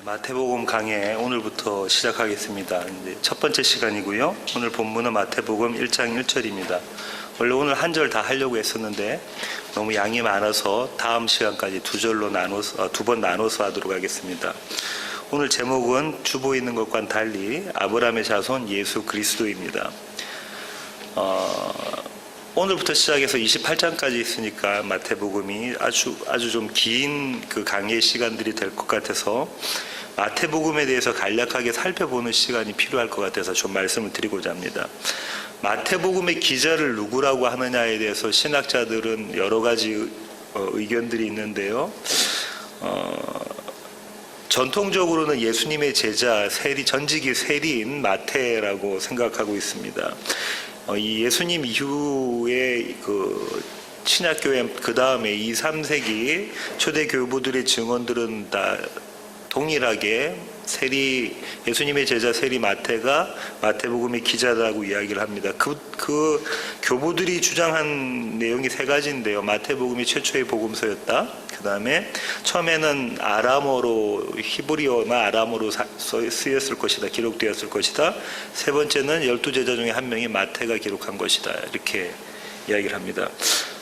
마태복음 강해 오늘부터 시작하겠습니다. 이제 첫 번째 시간이고요. 오늘 본문은 마태복음 1장 1절입니다. 원래 오늘 한 절 다 하려고 했었는데 너무 양이 많아서 다음 시간까지 두 번 나눠서 하도록 하겠습니다. 오늘 제목은 주보에 있는 것과는 달리 아브라함의 자손 예수 그리스도입니다. 오늘부터 시작해서 28장까지 있으니까 마태복음이 아주 좀 긴 그 강의 시간들이 될 것 같아서 마태복음에 대해서 간략하게 살펴보는 시간이 필요할 것 같아서 좀 말씀을 드리고자 합니다. 마태복음의 기자를 누구라고 하느냐에 대해서 신학자들은 여러 가지 의견들이 있는데요. 전통적으로는 예수님의 제자 전직이 세리인 마태라고 생각하고 있습니다. 이 예수님 이후에 그 신약교회 그 다음에 2, 3세기 초대 교부들의 증언들은 다 동일하게 예수님의 제자 세리 마태가 마태복음의 기자라고 이야기를 합니다. 그 교부들이 주장한 내용이 세 가지인데요. 마태복음이 최초의 복음서였다. 그 다음에 처음에는 히브리어나 아람어로 쓰였을 것이다. 기록되었을 것이다. 세 번째는 12제자 중에 한 명이 마태가 기록한 것이다. 이렇게 이야기를 합니다.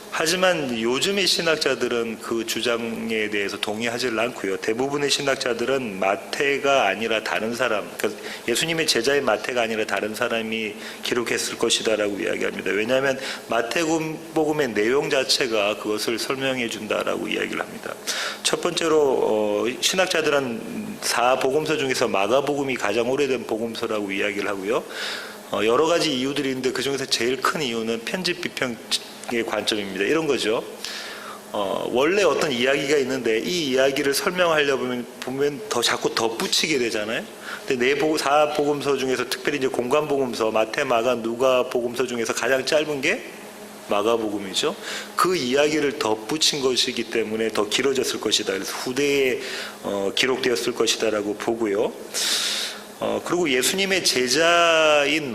하지만 요즘의 신학자들은 그 주장에 대해서 동의하지 않고요. 대부분의 신학자들은 마태가 아니라 다른 사람, 그러니까 예수님의 제자의 마태가 아니라 다른 사람이 기록했을 것이다라고 이야기합니다. 왜냐하면 마태복음의 내용 자체가 그것을 설명해 준다라고 이야기를 합니다. 첫 번째로 신학자들은 4복음서 중에서 마가복음이 가장 오래된 복음서라고 이야기를 하고요. 여러 가지 이유들이 있는데 그 중에서 제일 큰 이유는 편집 비평 관점입니다. 이런 거죠. 원래 어떤 이야기가 있는데 이 이야기를 설명하려면 보면 자꾸 덧붙이게 되잖아요. 근데 4복음서 중에서 특별히 이제 공관복음서 마태, 마가, 누가 복음서 중에서 가장 짧은 게 마가복음이죠. 그 이야기를 덧붙인 것이기 때문에 더 길어졌을 것이다. 그래서 후대에 기록되었을 것이다라고 보고요. 그리고 예수님의 제자인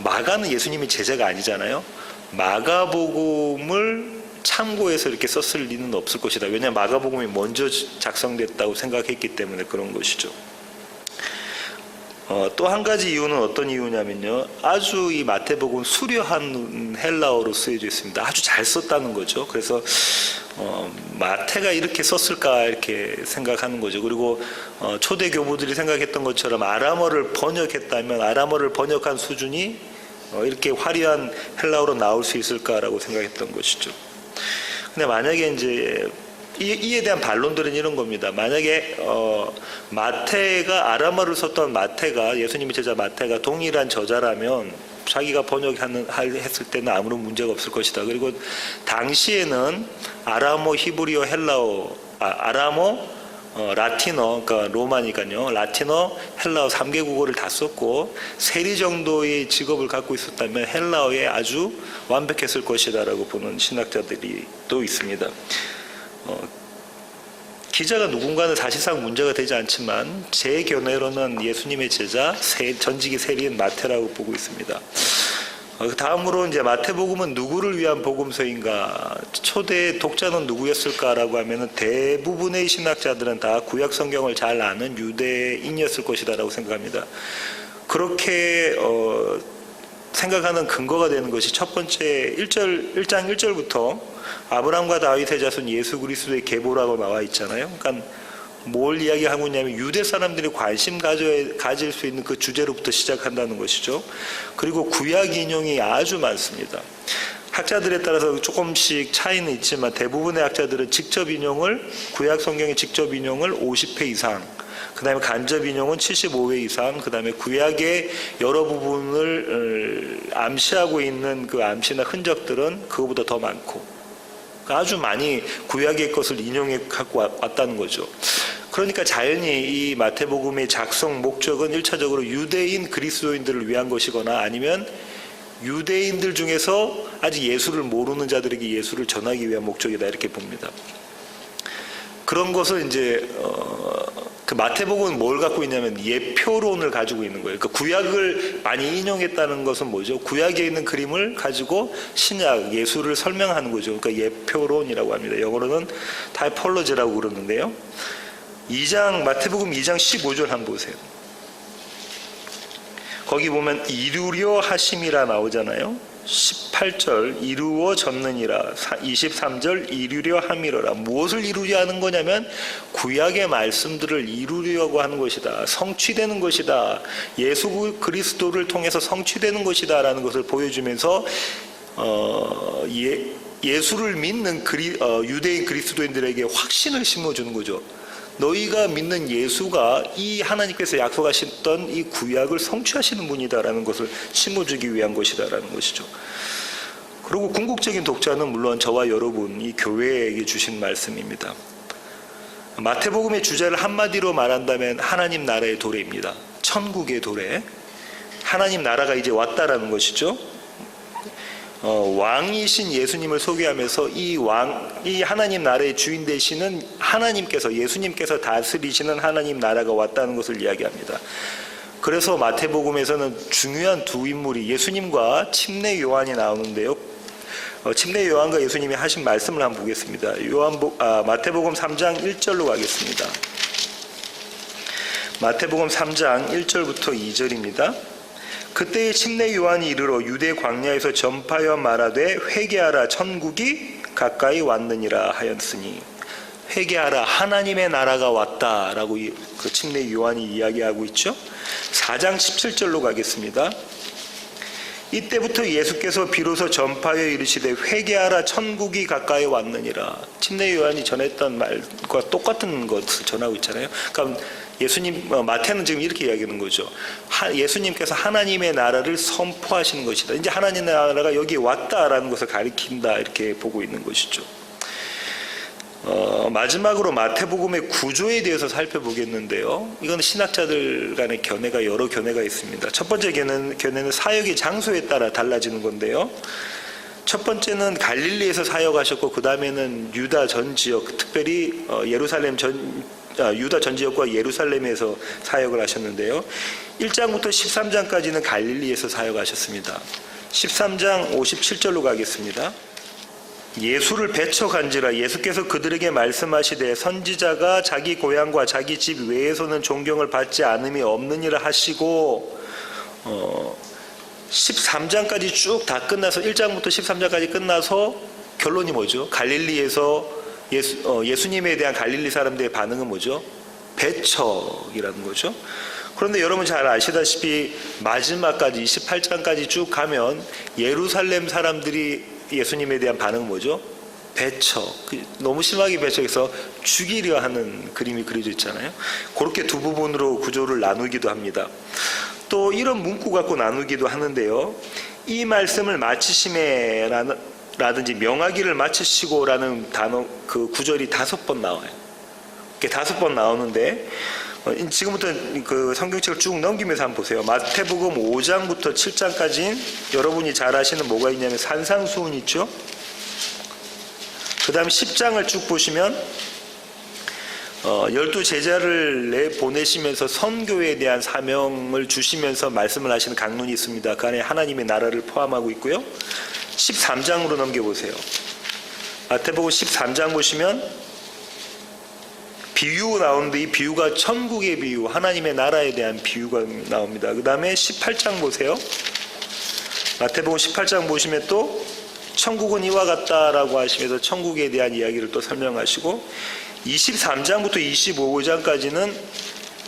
마가는 예수님의 제자가 아니잖아요. 마가복음을 참고해서 이렇게 썼을 리는 없을 것이다. 왜냐하면 마가복음이 먼저 작성됐다고 생각했기 때문에 그런 것이죠. 또 한 가지 이유는 어떤 이유냐면요. 아주 이 마태복음 수려한 헬라어로 쓰여져 있습니다. 아주 잘 썼다는 거죠. 그래서 마태가 이렇게 썼을까 이렇게 생각하는 거죠. 그리고 초대 교부들이 생각했던 것처럼 아람어를 번역했다면 아람어를 번역한 수준이 이렇게 화려한 헬라어로 나올 수 있을까라고 생각했던 것이죠. 근데 만약에 이제 이에 대한 반론들은 이런 겁니다. 만약에 마태가 아람어를 썼던 마태가 예수님의 제자 마태가 동일한 저자라면 자기가 번역했을 때는 아무런 문제가 없을 것이다. 그리고 당시에는 아람어, 히브리어, 아람어, 라틴어, 그러니까 로마니까요. 라틴어, 헬라어 3개 국어를 다 썼고 세리 정도의 직업을 갖고 있었다면 헬라어에 아주 완벽했을 것이다라고 보는 신학자들이 또 있습니다. 기자가 누군가는 사실상 문제가 되지 않지만 제 견해로는 예수님의 제자 전직이 세리인 마태라고 보고 있습니다. 다음으로 이제 마태복음은 누구를 위한 복음서인가? 초대 독자는 누구였을까라고 하면은 대부분의 신학자들은 다 구약 성경을 잘 아는 유대인이었을 것이다라고 생각합니다. 그렇게 생각하는 근거가 되는 것이 첫 번째 1장 1절부터 아브라함과 다윗의 자손 예수 그리스도의 계보라고 나와 있잖아요. 그러니까 뭘 이야기하고 있냐면 유대 사람들이 관심 가질 수 있는 그 주제로부터 시작한다는 것이죠. 그리고 구약 인용이 아주 많습니다. 학자들에 따라서 조금씩 차이는 있지만 대부분의 학자들은 구약 성경의 직접 인용을 50회 이상, 그 다음에 간접 인용은 75회 이상, 그 다음에 구약의 여러 부분을 암시하고 있는 그 암시나 흔적들은 그거보다 더 많고 아주 많이 구약의 것을 인용해 갖고 왔다는 거죠. 그러니까 자연히 이 마태복음의 작성 목적은 1차적으로 유대인 그리스도인들을 위한 것이거나 아니면 유대인들 중에서 아직 예수를 모르는 자들에게 예수를 전하기 위한 목적이다 이렇게 봅니다. 그런 것을 이제 그 마태복음은 뭘 갖고 있냐면 예표론을 가지고 있는 거예요. 그러니까 구약을 많이 인용했다는 것은 뭐죠? 구약에 있는 그림을 가지고 신약, 예수를 설명하는 거죠. 그러니까 예표론이라고 합니다. 영어로는 타이폴로지라고 그러는데요. 마태복음 2장 15절 한번 보세요. 거기 보면 이루려 하심이라 나오잖아요. 18절 이루어졌느니라, 23절 이루려 함이로라. 무엇을 이루려 하는 거냐면 구약의 말씀들을 이루려고 하는 것이다. 성취되는 것이다. 예수 그리스도를 통해서 성취되는 것이다 라는 것을 보여주면서 예수를 믿는 유대인 그리스도인들에게 확신을 심어주는 거죠. 너희가 믿는 예수가 이 하나님께서 약속하셨던 이 구약을 성취하시는 분이다라는 것을 심어주기 위한 것이다라는 것이죠. 그리고 궁극적인 독자는 물론 저와 여러분, 이 교회에게 주신 말씀입니다. 마태복음의 주제를 한마디로 말한다면 하나님 나라의 도래입니다. 천국의 도래. 하나님 나라가 이제 왔다라는 것이죠. 왕이신 예수님을 소개하면서 이 하나님 나라의 주인 되시는 하나님께서, 예수님께서 다스리시는 하나님 나라가 왔다는 것을 이야기합니다. 그래서 마태복음에서는 중요한 두 인물이 예수님과 침례 요한이 나오는데요. 침례 요한과 예수님이 하신 말씀을 한번 보겠습니다. 마태복음 3장 1절로 가겠습니다. 마태복음 3장 1절부터 2절입니다. 그때의 침례 요한이 이르러 유대 광야에서 전파하여 말하되 회개하라 천국이 가까이 왔느니라 하였으니, 회개하라 하나님의 나라가 왔다라고 그 침례 요한이 이야기하고 있죠. 4장 17절로 가겠습니다. 이때부터 예수께서 비로소 전파하여 이르시되 회개하라 천국이 가까이 왔느니라. 침례 요한이 전했던 말과 똑같은 것을 전하고 있잖아요. 그러니까 예수님, 마태는 지금 이렇게 이야기하는 거죠. 예수님께서 하나님의 나라를 선포하시는 것이다. 이제 하나님의 나라가 여기 왔다라는 것을 가리킨다, 이렇게 보고 있는 것이죠. 마지막으로 마태복음의 구조에 대해서 살펴보겠는데요. 이건 신학자들 간의 견해가 여러 견해가 있습니다. 첫 번째 견해는 사역의 장소에 따라 달라지는 건데요. 첫 번째는 갈릴리에서 사역하셨고, 그 다음에는 유다 전 지역, 특별히 유다 전 지역과 예루살렘에서 사역을 하셨는데요. 1장부터 13장까지는 갈릴리에서 사역하셨습니다. 13장 57절로 가겠습니다. 예수를 배척한지라 예수께서 그들에게 말씀하시되 선지자가 자기 고향과 자기 집 외에서는 존경을 받지 않음이 없느니라 하시고, 13장까지 쭉 다 끝나서 1장부터 13장까지 끝나서 결론이 뭐죠? 갈릴리에서 예수님에 대한 갈릴리 사람들의 반응은 뭐죠? 배척이라는 거죠. 그런데 여러분 잘 아시다시피 마지막까지 28장까지 쭉 가면 예루살렘 사람들이 예수님에 대한 반응은 뭐죠? 배척. 너무 심하게 배척해서 죽이려 하는 그림이 그려져 있잖아요. 그렇게 두 부분으로 구조를 나누기도 합니다. 또 이런 문구 갖고 나누기도 하는데요. 이 말씀을 마치심에 라든지 명하기를 마치시고라는 단어, 그 구절이 5번 나와요. 이렇게 5번 나오는데, 지금부터 그 성경책을 쭉 넘기면서 한번 보세요. 마태복음 5장부터 7장까지 여러분이 잘 아시는 뭐가 있냐면 산상수훈 있죠. 그 다음에 10장을 쭉 보시면 12제자를 내보내시면서 선교에 대한 사명을 주시면서 말씀을 하시는 강론이 있습니다. 그 안에 하나님의 나라를 포함하고 있고요. 13장으로 넘겨보세요. 마태복음 13장 보시면 비유 나오는데, 이 비유가 천국의 비유, 하나님의 나라에 대한 비유가 나옵니다. 그 다음에 18장 보세요. 마태복음 18장 보시면 또 천국은 이와 같다라고 하시면서 천국에 대한 이야기를 또 설명하시고, 23장부터 25장까지는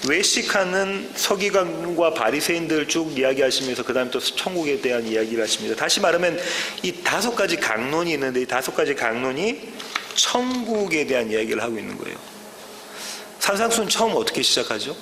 외식하는 서기관과 바리새인들 쭉 이야기하시면서 그 다음에 또 천국에 대한 이야기를 하십니다. 다시 말하면 이 5가지 강론이 있는데, 이 5가지 강론이 천국에 대한 이야기를 하고 있는 거예요. 산상수훈 처음 어떻게 시작하죠?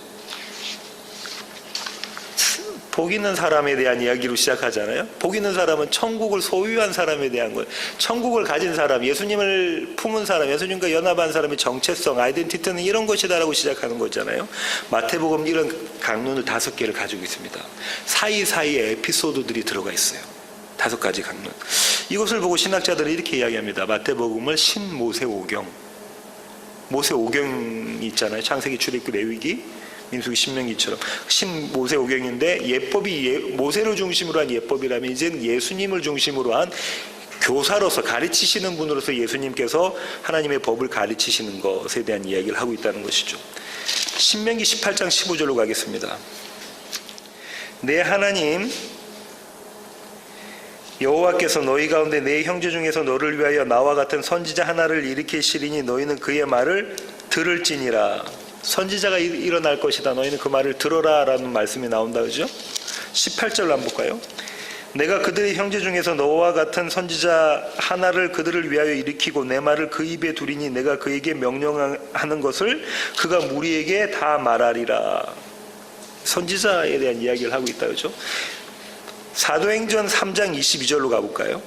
복 있는 사람에 대한 이야기로 시작하잖아요. 복 있는 사람은 천국을 소유한 사람에 대한 거예요. 천국을 가진 사람, 예수님을 품은 사람, 예수님과 연합한 사람의 정체성, 아이덴티티는 이런 것이다라고 시작하는 거잖아요. 마태복음 이런 강론을 5개를 가지고 있습니다. 사이사이에 에피소드들이 들어가 있어요. 5가지 강론. 이것을 보고 신학자들은 이렇게 이야기합니다. 마태복음을 신모세오경. 모세오경이 있잖아요. 창세기, 출애굽기, 레위기, 민수기, 신명기처럼 신모세오경인데, 예법이 모세를 중심으로 한 예법이라면 이제는 예수님을 중심으로 한 교사로서 가르치시는 분으로서 예수님께서 하나님의 법을 가르치시는 것에 대한 이야기를 하고 있다는 것이죠. 신명기 18장 15절로 가겠습니다. 내 하나님 여호와께서 너희 가운데 내 형제 중에서 너를 위하여 나와 같은 선지자 하나를 일으키시리니 너희는 그의 말을 들을지니라. 선지자가 일어날 것이다. 너희는 그 말을 들어라 라는 말씀이 나온다. 그죠? 18절로 한번 볼까요? 내가 그들의 형제 중에서 너와 같은 선지자 하나를 그들을 위하여 일으키고 내 말을 그 입에 두리니 내가 그에게 명령하는 것을 그가 무리에게 다 말하리라. 선지자에 대한 이야기를 하고 있다. 그죠? 사도행전 3장 22절로 가볼까요?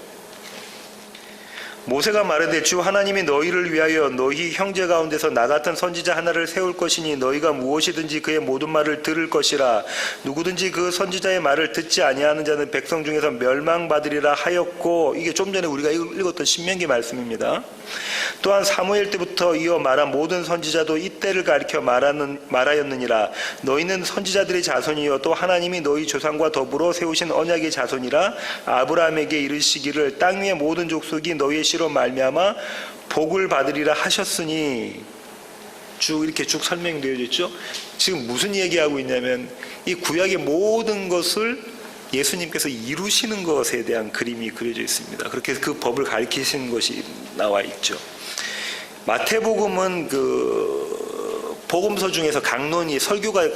모세가 말하되 주 하나님이 너희를 위하여 너희 형제 가운데서 나 같은 선지자 하나를 세울 것이니 너희가 무엇이든지 그의 모든 말을 들을 것이라. 누구든지 그 선지자의 말을 듣지 아니하는 자는 백성 중에서 멸망받으리라 하였고, 이게 좀 전에 우리가 읽었던 신명기 말씀입니다. 또한 사무엘 때부터 이어 말한 모든 선지자도 이때를 가리켜 말하였느니라. 너희는 선지자들의 자손이요 또 하나님이 너희 조상과 더불어 세우신 언약의 자손이라. 아브라함에게 이르시기를 땅 위의 모든 족속이 너희의 씨로 말미암아 복을 받으리라 하셨으니, 쭉 이렇게 쭉 설명되어 있죠. 지금 무슨 얘기하고 있냐면 이 구약의 모든 것을 예수님께서 이루시는 것에 대한 그림이 그려져 있습니다. 그렇게 그 법을 가르치시는 것이 나와 있죠. 마태복음은 그 복음서 중에서 강론이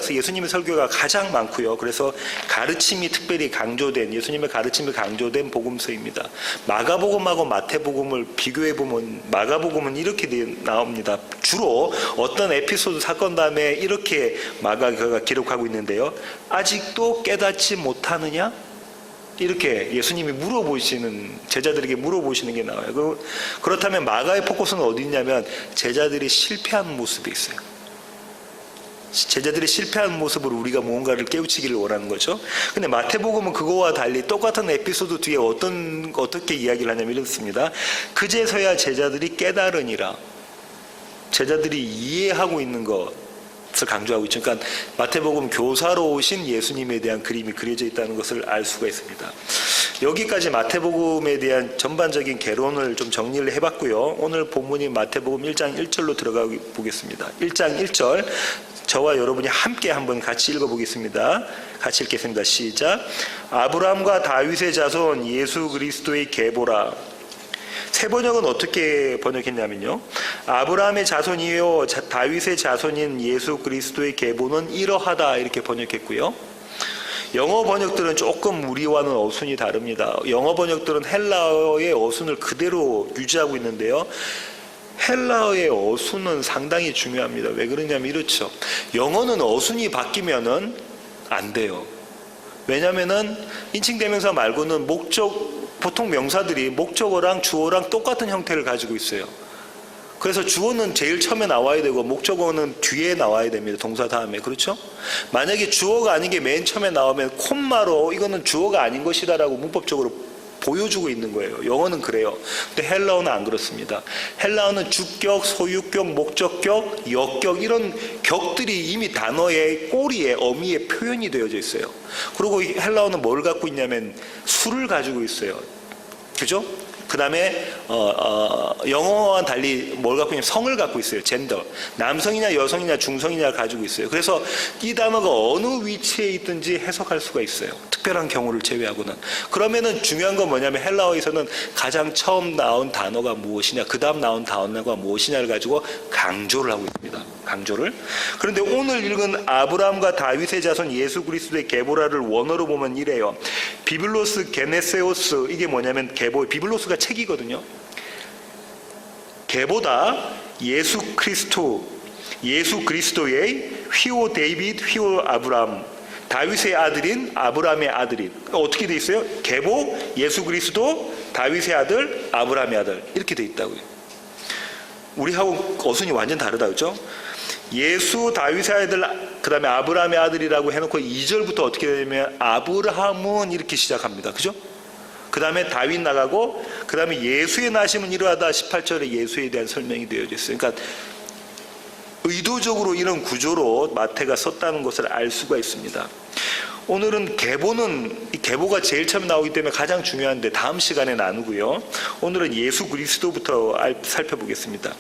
예수님의 설교가 가장 많고요. 그래서 가르침이 특별히 강조된, 예수님의 가르침이 강조된 복음서입니다. 마가복음하고 마태복음을 비교해 보면 마가복음은 이렇게 나옵니다. 주로 어떤 에피소드 사건 다음에 이렇게 마가가 기록하고 있는데요. 아직도 깨닫지 못하느냐? 이렇게 예수님이 제자들에게 물어보시는 게 나와요. 그렇다면 마가의 포커스는 어디 있냐면 제자들이 실패한 모습에 있어요. 제자들이 실패한 모습으로 우리가 무언가를 깨우치기를 원하는 거죠. 근데 마태복음은 그거와 달리 똑같은 에피소드 뒤에 어떻게 이야기를 하냐면 이렇습니다. 그제서야 제자들이 깨달으니라. 제자들이 이해하고 있는 것을 강조하고 있죠. 그러니까 마태복음 교사로 오신 예수님에 대한 그림이 그려져 있다는 것을 알 수가 있습니다. 여기까지 마태복음에 대한 전반적인 개론을 좀 정리를 해봤고요. 오늘 본문인 마태복음 1장 1절로 들어가 보겠습니다. 1장 1절 저와 여러분이 함께 한번 같이 읽어보겠습니다. 같이 읽겠습니다. 시작. 아브라함과 다윗의 자손 예수 그리스도의 계보라. 새 번역은 어떻게 번역했냐면요. 아브라함의 자손이요 다윗의 자손인 예수 그리스도의 계보는 이러하다 이렇게 번역했고요. 영어 번역들은 조금 우리와는 어순이 다릅니다. 영어 번역들은 헬라어의 어순을 그대로 유지하고 있는데요. 헬라어의 어순은 상당히 중요합니다. 왜 그러냐면 이렇죠. 영어는 어순이 바뀌면은 안 돼요. 왜냐면은 인칭대명사 말고는 보통 명사들이 목적어랑 주어랑 똑같은 형태를 가지고 있어요. 그래서 주어는 제일 처음에 나와야 되고 목적어는 뒤에 나와야 됩니다. 동사 다음에. 그렇죠? 만약에 주어가 아닌 게 맨 처음에 나오면 콤마로 이거는 주어가 아닌 것이다라고 문법적으로 보여주고 있는 거예요. 영어는 그래요. 근데 헬라어는 안 그렇습니다. 헬라어는 주격, 소유격, 목적격, 역격 이런 격들이 이미 단어의 꼬리에 어미에 표현이 되어져 있어요. 그리고 헬라어는 뭘 갖고 있냐면 수를 가지고 있어요. 그죠? 그 다음에 영어와 달리 뭘 갖고 있냐면 성을 갖고 있어요. 젠더. 남성이냐 여성이냐 중성이냐 가지고 있어요. 그래서 이 단어가 어느 위치에 있든지 해석할 수가 있어요. 특별한 경우를 제외하고는. 그러면은 중요한 건 뭐냐면 헬라어에서는 가장 처음 나온 단어가 무엇이냐, 그 다음 나온 단어가 무엇이냐를 가지고 강조를 하고 있습니다. 강조를. 그런데 오늘 읽은 아브라함과 다윗의 자손 예수 그리스도의 계보라를 원어로 보면 이래요. 비블로스 게네세오스, 이게 뭐냐면 계보, 비블로스가 책이거든요. 계보다 예수 그리스도의 휘오 데이빗 휘오 아브라함, 다윗의 아들인 아브라함의 아들인. 어떻게 돼 있어요? 계보 예수 그리스도 다윗의 아들 아브라함의 아들 이렇게 돼 있다고요. 우리하고 어순이 완전 다르다, 그렇죠? 예수 다윗의 아들 그 다음에 아브라함의 아들이라고 해놓고 2절부터 어떻게 되냐면 아브라함은 이렇게 시작합니다. 그죠? 그 다음에 다윗 나가고 그 다음에 예수의 나심은 이러하다 18절에 예수에 대한 설명이 되어져 있어요. 그러니까 의도적으로 이런 구조로 마태가 썼다는 것을 알 수가 있습니다. 오늘은 이 계보가 제일 처음 나오기 때문에 가장 중요한데 다음 시간에 나누고요. 오늘은 예수 그리스도부터 살펴보겠습니다.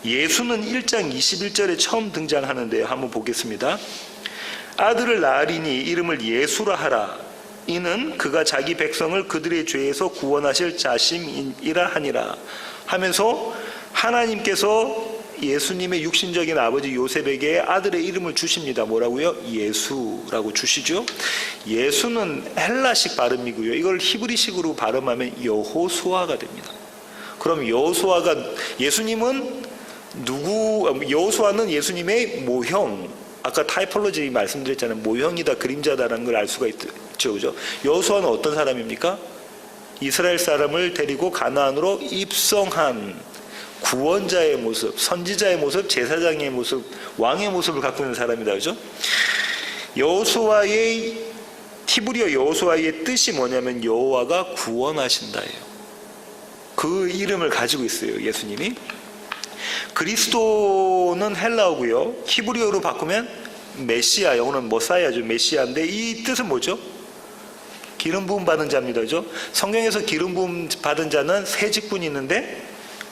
예수는 1장 21절에 처음 등장하는데요. 한번 보겠습니다. 아들을 낳으리니 이름을 예수라 하라. 이는 그가 자기 백성을 그들의 죄에서 구원하실 자심이라 하니라 하면서 하나님께서 예수님의 육신적인 아버지 요셉에게 아들의 이름을 주십니다. 뭐라고요? 예수라고 주시죠. 예수는 헬라식 발음이고요. 이걸 히브리식으로 발음하면 여호수아가 됩니다. 그럼 예수님은 여호수아는 예수님의 모형, 아까 타이폴로지 말씀드렸잖아요. 모형이다, 그림자다라는 걸 알 수가 있죠. 그죠? 여호수아는 어떤 사람입니까? 이스라엘 사람을 데리고 가나안으로 입성한 구원자의 모습, 선지자의 모습, 제사장의 모습, 왕의 모습을 갖고 있는 사람이다. 그죠? 히브리어 여호수아의 뜻이 뭐냐면 여호와가 구원하신다예요. 그 이름을 가지고 있어요, 예수님이. 그리스도는 헬라어고요. 히브리어로 바꾸면 메시아, 영어는 머사야죠. 메시아인데 이 뜻은 뭐죠? 기름 부음 받은 자입니다. 그죠? 성경에서 기름 부음 받은 자는 세 직분이 있는데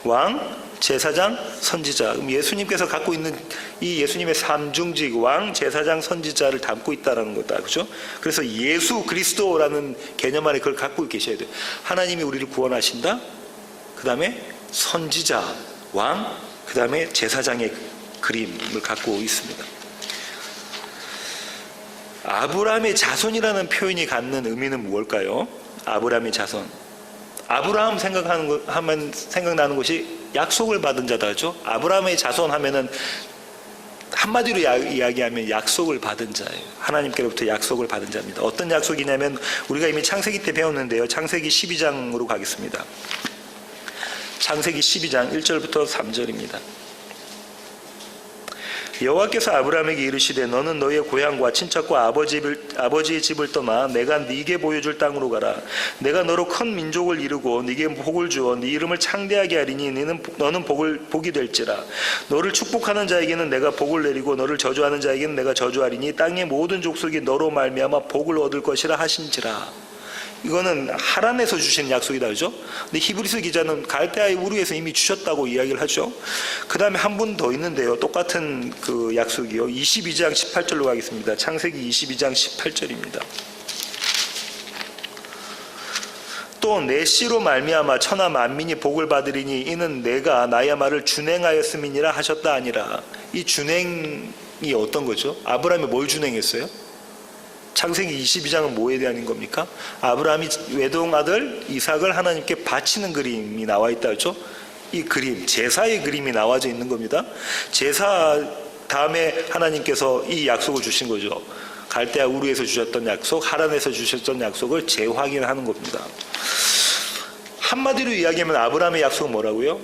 왕, 제사장, 선지자. 예수님께서 갖고 있는 이 예수님의 삼중직, 왕, 제사장, 선지자를 담고 있다는 거다. 그죠? 그래서 예수 그리스도라는 개념 안에 그걸 갖고 계셔야 돼요. 하나님이 우리를 구원하신다. 그 다음에 선지자, 왕, 그 다음에 제사장의 그림을 갖고 있습니다. 아브라함의 자손이라는 표현이 갖는 의미는 무엇일까요? 아브라함의 자손. 아브라함 하면 생각나는 것이 약속을 받은 자다죠. 아브라함의 자손 하면은 한마디로 이야기하면 약속을 받은 자예요. 하나님께로부터 약속을 받은 자입니다. 어떤 약속이냐면 우리가 이미 창세기 때 배웠는데요. 창세기 12장으로 가겠습니다. 창세기 12장 1절부터 3절입니다. 여호와께서 아브라함에게 이르시되 너는 너의 고향과 친척과 아버지의 집을 떠나 내가 네게 보여줄 땅으로 가라. 내가 너로 큰 민족을 이루고 네게 복을 주어 네 이름을 창대하게 하리니 너는 복이 될지라. 너를 축복하는 자에게는 내가 복을 내리고 너를 저주하는 자에게는 내가 저주하리니 땅의 모든 족속이 너로 말미암아 복을 얻을 것이라 하신지라. 이거는 하란에서 주신 약속이다. 그죠? 근데 히브리서 기자는 갈대아의 우르에서 이미 주셨다고 이야기를 하죠. 그 다음에 한 분 더 있는데요. 똑같은 그 약속이요. 22장 18절로 가겠습니다. 창세기 22장 18절입니다. 또 내 씨로 말미암아 천하 만민이 복을 받으리니 이는 내가 나의 말을 준행하였음이니라 하셨다 아니라. 이 준행이 어떤 거죠? 아브라함이 뭘 준행했어요? 창세기 22장은 뭐에 대한 겁니까? 아브라함이 외동 아들 이삭을 하나님께 바치는 그림이 나와 있다 했죠? 이 그림, 제사의 그림이 나와져 있는 겁니다. 제사 다음에 하나님께서 이 약속을 주신 거죠. 갈대아 우르에서 주셨던 약속, 하란에서 주셨던 약속을 재확인하는 겁니다. 한마디로 이야기하면 아브라함의 약속은 뭐라고요?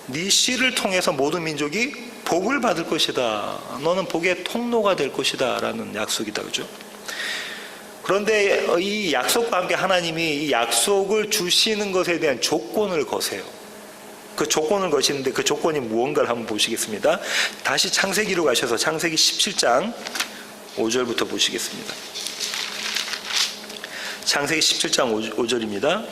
네 씨를 통해서 모든 민족이 복을 받을 것이다. 너는 복의 통로가 될 것이다 라는 약속이다. 그죠? 그런데 이 약속과 함께 하나님이 이 약속을 주시는 것에 대한 조건을 거세요. 그 조건을 거시는데 그 조건이 무언가를 한번 보시겠습니다. 다시 창세기로 가셔서 창세기 17장 5절부터 보시겠습니다. 창세기 17장 5절입니다.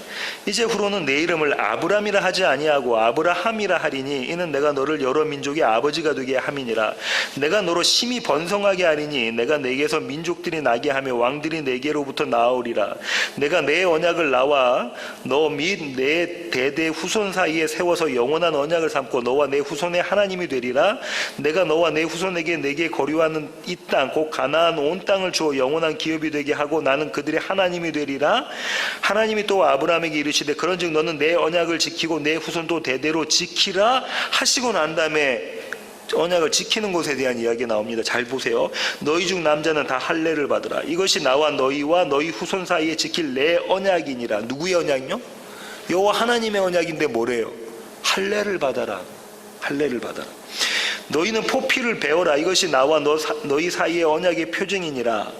이제 후로는 내 이름을 아브람이라 하지 아니하고 아브라함이라 하리니 이는 내가 너를 여러 민족의 아버지가 되게 함이니라. 내가 너로 심히 번성하게 하리니 내가 내게서 민족들이 나게 하며 왕들이 내게로부터 나오리라. 내가 내 언약을 나와 너 및 내 대대 후손 사이에 세워서 영원한 언약을 삼고 너와 내 후손의 하나님이 되리라. 내가 너와 내 후손에게 내게 거류하는 이 땅 곧 가나안 온 땅을 주어 영원한 기업이 되게 하고 나는 그들의 하나님이 되리라. 하나님이 또 아브라함에게 이르시되 그런즉 너는 내 언약을 지키고 내 후손도 대대로 지키라 하시고 난 다음에 언약을 지키는 것에 대한 이야기가 나옵니다. 잘 보세요. 너희 중 남자는 다 할례를 받으라. 이것이 나와 너희와 너희 후손 사이에 지킬 내 언약이니라. 누구의 언약이요? 여호와 하나님의 언약인데 뭐래요? 할례를 받아라. 할례를 받아라. 너희는 포피를 베어라. 이것이 나와 너희 사이의 언약의 표징이니라.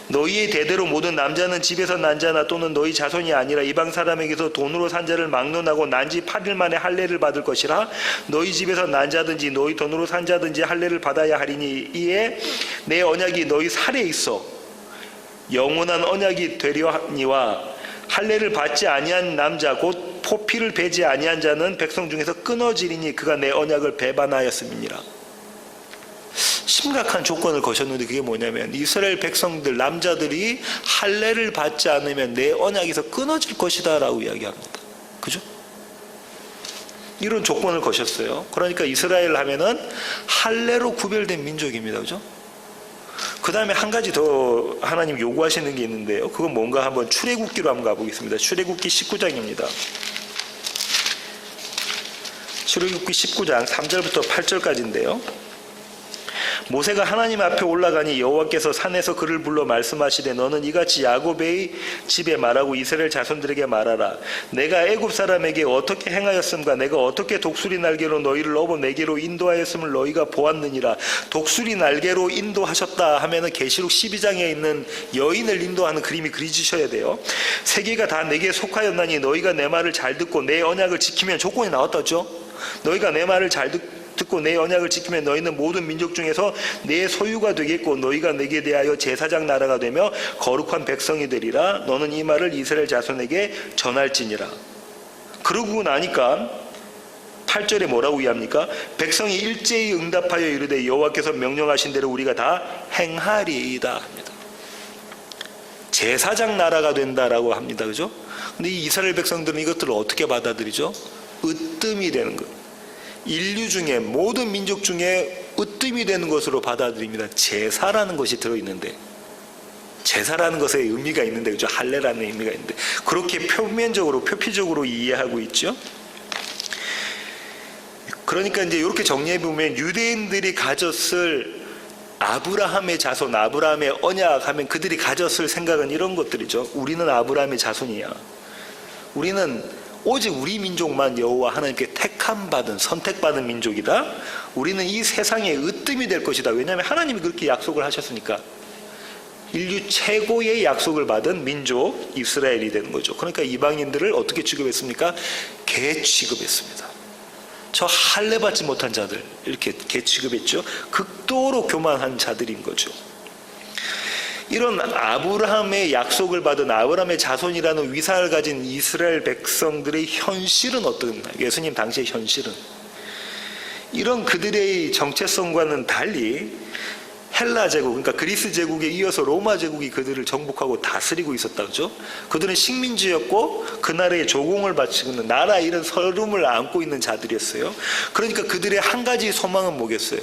너희의 대대로 모든 남자는 집에서 난 자나 또는 너희 자손이 아니라 이방 사람에게서 돈으로 산 자를 막론하고 난 지 8일 만에 할례를 받을 것이라. 너희 집에서 난 자든지 너희 돈으로 산 자든지 할례를 받아야 하리니 이에 내 언약이 너희 살에 있어 영원한 언약이 되려 하니와 할례를 받지 아니한 남자 곧 포피를 베지 아니한 자는 백성 중에서 끊어지리니 그가 내 언약을 배반하였음이니라. 심각한 조건을 거셨는데 그게 뭐냐면 이스라엘 백성들 남자들이 할례를 받지 않으면 내 언약에서 끊어질 것이다 라고 이야기합니다. 그죠? 이런 조건을 거셨어요. 그러니까 이스라엘 하면은 할례로 구별된 민족입니다. 그죠? 그 다음에 한 가지 더 하나님 요구하시는 게 있는데요. 그건 뭔가 한번 출애굽기로 한번 가보겠습니다. 출애굽기 19장입니다. 출애굽기 19장 3절부터 8절까지인데요. 모세가 하나님 앞에 올라가니 여호와께서 산에서 그를 불러 말씀하시되 너는 이같이 야곱의 집에 말하고 이스라엘 자손들에게 말하라. 내가 애굽 사람에게 어떻게 행하였음과 내가 어떻게 독수리 날개로 너희를 업어 내게로 인도하였음을 너희가 보았느니라. 독수리 날개로 인도하셨다 하면은 계시록 12장에 있는 여인을 인도하는 그림이 그려지셔야 돼요. 세계가 다 내게 속하였나니 너희가 내 말을 잘 듣고 내 언약을 지키면 조건이 나왔다죠. 너희가 내 말을 잘 듣고 내 언약을 지키면 너희는 모든 민족 중에서 내 소유가 되겠고 너희가 내게 대하여 제사장 나라가 되며 거룩한 백성이 되리라. 너는 이 말을 이스라엘 자손에게 전할지니라. 그러고 나니까 8절에 뭐라고 이해합니까? 백성이 일제히 응답하여 이르되 여호와께서 명령하신 대로 우리가 다 행하리이다 합니다. 제사장 나라가 된다라고 합니다. 그죠? 근데 이 이스라엘 백성들은 이것들을 어떻게 받아들이죠? 으뜸이 되는 것. 인류 중에 모든 민족 중에 으뜸이 되는 것으로 받아들입니다. 제사라는 것이 들어있는데 제사라는 것에 의미가 있는데 그죠? 할례라는 의미가 있는데 그렇게 표면적으로 표피적으로 이해하고 있죠. 그러니까 이제 이렇게 정리해 보면 유대인들이 가졌을 아브라함의 자손, 아브라함의 언약 하면 그들이 가졌을 생각은 이런 것들이죠. 우리는 아브라함의 자손이야. 우리는 오직 우리 민족만 여호와 하나님께 택함받은 선택받은 민족이다. 우리는 이 세상의 으뜸이 될 것이다. 왜냐하면 하나님이 그렇게 약속을 하셨으니까. 인류 최고의 약속을 받은 민족 이스라엘이 되는 거죠. 그러니까 이방인들을 어떻게 취급했습니까? 개 취급했습니다. 저 할례 받지 못한 자들 이렇게 개 취급했죠. 극도로 교만한 자들인 거죠. 이런 아브라함의 약속을 받은 아브라함의 자손이라는 위상을 가진 이스라엘 백성들의 현실은 어떤가요? 예수님 당시의 현실은 이런 그들의 정체성과는 달리 헬라 제국, 그러니까 그리스 제국에 이어서 로마 제국이 그들을 정복하고 다스리고 있었다. 그죠? 그들은 식민지였고 그 나라에 조공을 바치고 있는 나라 이런 서름을 안고 있는 자들이었어요. 그러니까 그들의 한 가지 소망은 뭐겠어요?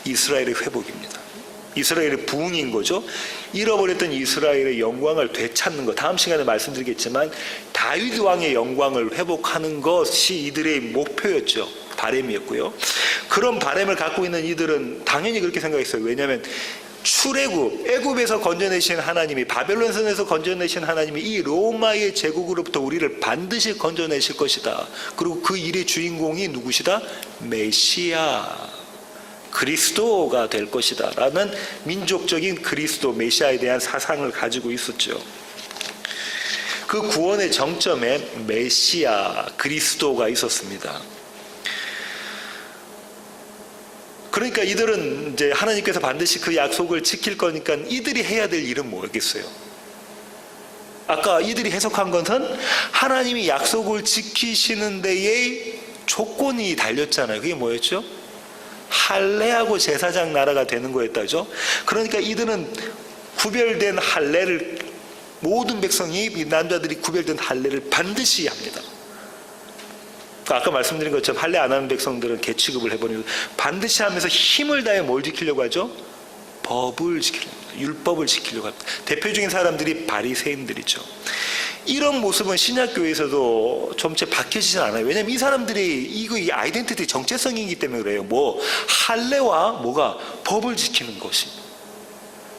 이스라엘의 회복입니다. 이스라엘의 부흥인 거죠. 잃어버렸던 이스라엘의 영광을 되찾는 것. 다음 시간에 말씀드리겠지만 다윗 왕의 영광을 회복하는 것이 이들의 목표였죠. 바람이었고요. 그런 바람을 갖고 있는 이들은 당연히 그렇게 생각했어요. 왜냐하면 출애굽, 애굽에서 건져내신 하나님이, 바벨론선에서 건져내신 하나님이 이 로마의 제국으로부터 우리를 반드시 건져내실 것이다. 그리고 그 일의 주인공이 누구시다? 메시아. 그리스도가 될 것이다 라는 민족적인 그리스도 메시아에 대한 사상을 가지고 있었죠. 그 구원의 정점에 메시아 그리스도가 있었습니다. 그러니까 이들은 이제 하나님께서 반드시 그 약속을 지킬 거니까 이들이 해야 될 일은 뭐겠어요? 아까 이들이 해석한 것은 하나님이 약속을 지키시는 데에 조건이 달렸잖아요. 그게 뭐였죠? 할례하고 제사장 나라가 되는 거였다죠. 그러니까 이들은 구별된 할례를, 모든 백성이, 남자들이 구별된 할례를 반드시 합니다. 아까 말씀드린 것처럼 할례 안 하는 백성들은 개 취급을 해버리고 반드시 하면서 힘을 다해 뭘 지키려고 하죠? 법을 지키려고 합니다. 율법을 지키려고 합니다. 대표적인 사람들이 바리새인들이죠. 이런 모습은 신약교회에서도 점차 바뀌어지진 않아요. 왜냐하면 이 사람들이 이 아이덴티티 정체성이기 때문에 그래요. 뭐 할례와 뭐가 법을 지키는 것이.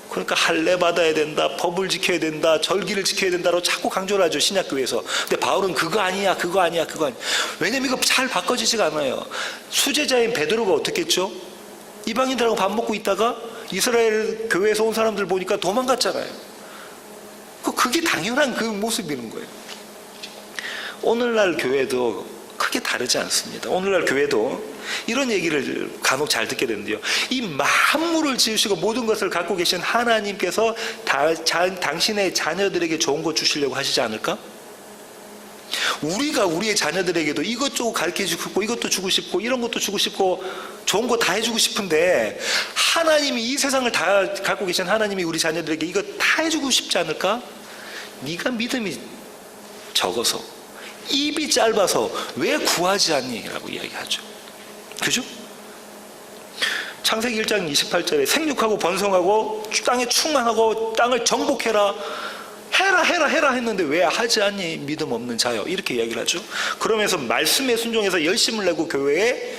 그러니까 할례 받아야 된다, 법을 지켜야 된다, 절기를 지켜야 된다로 자꾸 강조를 하죠. 신약교회에서. 근데 바울은 그거 아니야, 그거 아니야, 그거 아니야. 왜냐면 이거 잘 바꿔지지가 않아요. 수제자인 베드로가 어떻게 했죠? 이방인들하고 밥 먹고 있다가 이스라엘 교회에서 온 사람들 보니까 도망갔잖아요. 그게 당연한 그 모습이는 거예요. 오늘날 교회도 크게 다르지 않습니다. 오늘날 교회도 이런 얘기를 간혹 잘 듣게 되는데요. 이 만물을 지으시고 모든 것을 갖고 계신 하나님께서 당신의 자녀들에게 좋은 것 주시려고 하시지 않을까? 우리가 우리의 자녀들에게도 이것저것 가르쳐주고 싶고 이것도 주고 싶고 이런 것도 주고 싶고 좋은 거 다 해주고 싶은데 하나님이 이 세상을 다 갖고 계신 하나님이 우리 자녀들에게 이거 다 해주고 싶지 않을까? 네가 믿음이 적어서 입이 짧아서 왜 구하지 않니? 라고 이야기하죠. 그죠? 창세기 1장 28절에 생육하고 번성하고 땅에 충만하고 땅을 정복해라 해라 했는데 왜 하지 않니? 믿음 없는 자여. 이렇게 이야기를 하죠. 그러면서 말씀에 순종해서 열심을 내고 교회에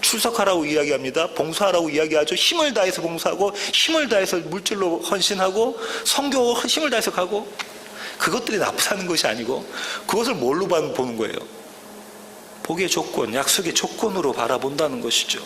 출석하라고 이야기합니다. 봉사하라고 이야기하죠. 힘을 다해서 봉사하고 힘을 다해서 물질로 헌신하고 성교 힘을 다해서 가고 그것들이 나쁘다는 것이 아니고 그것을 뭘로 보는 거예요? 복의 조건, 약속의 조건으로 바라본다는 것이죠.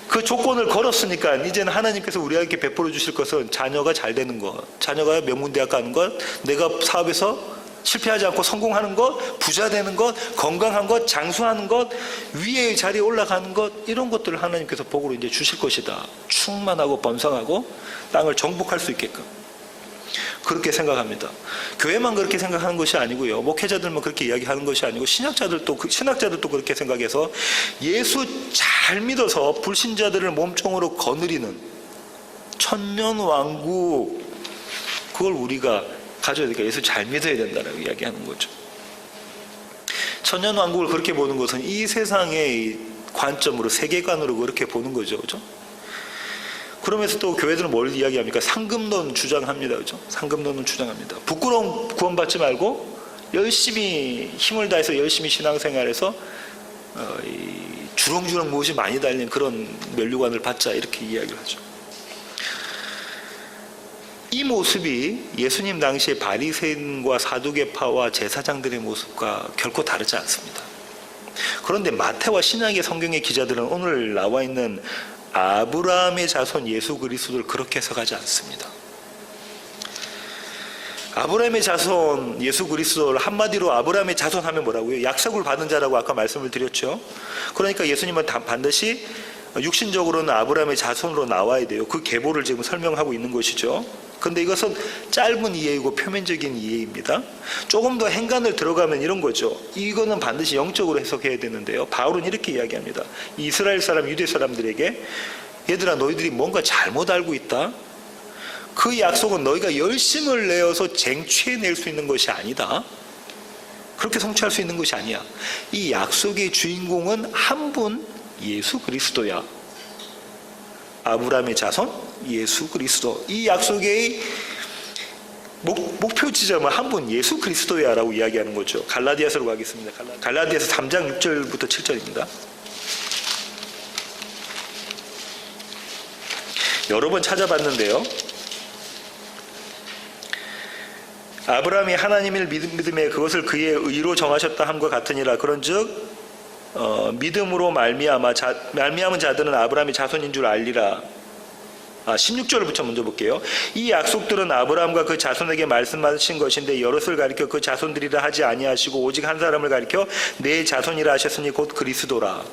그 조건을 걸었으니까 이제는 하나님께서 우리에게 베풀어 주실 것은 자녀가 잘 되는 것, 자녀가 명문대학 가는 것, 내가 사업에서 실패하지 않고 성공하는 것, 부자 되는 것, 건강한 것, 장수하는 것, 위의 자리에 올라가는 것, 이런 것들을 하나님께서 복으로 이제 주실 것이다. 충만하고 번성하고 땅을 정복할 수 있게끔. 그렇게 생각합니다. 교회만 그렇게 생각하는 것이 아니고요. 목회자들만 그렇게 이야기하는 것이 아니고 신학자들도 그렇게 생각해서 예수 잘 믿어서 불신자들을 몸종으로 거느리는 천년왕국, 그걸 우리가 가져야 되니까 예수 잘 믿어야 된다라고 이야기하는 거죠. 천년왕국을 그렇게 보는 것은 이 세상의 관점으로, 세계관으로 그렇게 보는 거죠. 그죠? 그러면서 또 교회들은 뭘 이야기합니까? 상금론 주장합니다. 그죠? 상금론을 주장합니다. 부끄러움 구원받지 말고 열심히 힘을 다해서 열심히 신앙생활해서 주렁주렁 무엇이 많이 달린 그런 면류관을 받자, 이렇게 이야기를 하죠. 이 모습이 예수님 당시의 바리새인과 사두개파와 제사장들의 모습과 결코 다르지 않습니다. 그런데 마태와 신약의 성경의 기자들은 오늘 나와 있는 아브라함의 자손 예수 그리스도를 그렇게 해석하지 않습니다. 아브라함의 자손 예수 그리스도를 한마디로 아브라함의 자손 하면 뭐라고요? 약속을 받은 자라고 아까 말씀을 드렸죠. 그러니까 예수님은 반드시 육신적으로는 아브라함의 자손으로 나와야 돼요. 그 계보를 지금 설명하고 있는 것이죠. 근데 이것은 짧은 이해이고 표면적인 이해입니다. 조금 더 행간을 들어가면 이런 거죠. 이거는 반드시 영적으로 해석해야 되는데요. 바울은 이렇게 이야기합니다. 이스라엘 사람, 유대 사람들에게 얘들아, 너희들이 뭔가 잘못 알고 있다. 그 약속은 너희가 열심을 내어서 쟁취해낼 수 있는 것이 아니다. 그렇게 성취할 수 있는 것이 아니야. 이 약속의 주인공은 한 분, 예수 그리스도야. 아브라함의 자손 예수 그리스도. 이 약속의 목표 지점은 한 분, 예수 그리스도야 라고 이야기하는 거죠. 갈라디아서로 가겠습니다. 갈라디아서 3장 6절부터 7절입니다. 여러 번 찾아봤는데요, 아브라함이 하나님을 믿음에 그것을 그의 의로 정하셨다 함과 같으니라. 그런즉 믿음으로 말미암은 자들은 아브라함의 자손인 줄 알리라. 16절부터 먼저 볼게요. 이 약속들은 아브라함과 그 자손에게 말씀하신 것인데 여럿을 가리켜 그 자손들이라 하지 아니하시고 오직 한 사람을 가리켜 내 자손이라 하셨으니 곧 그리스도라.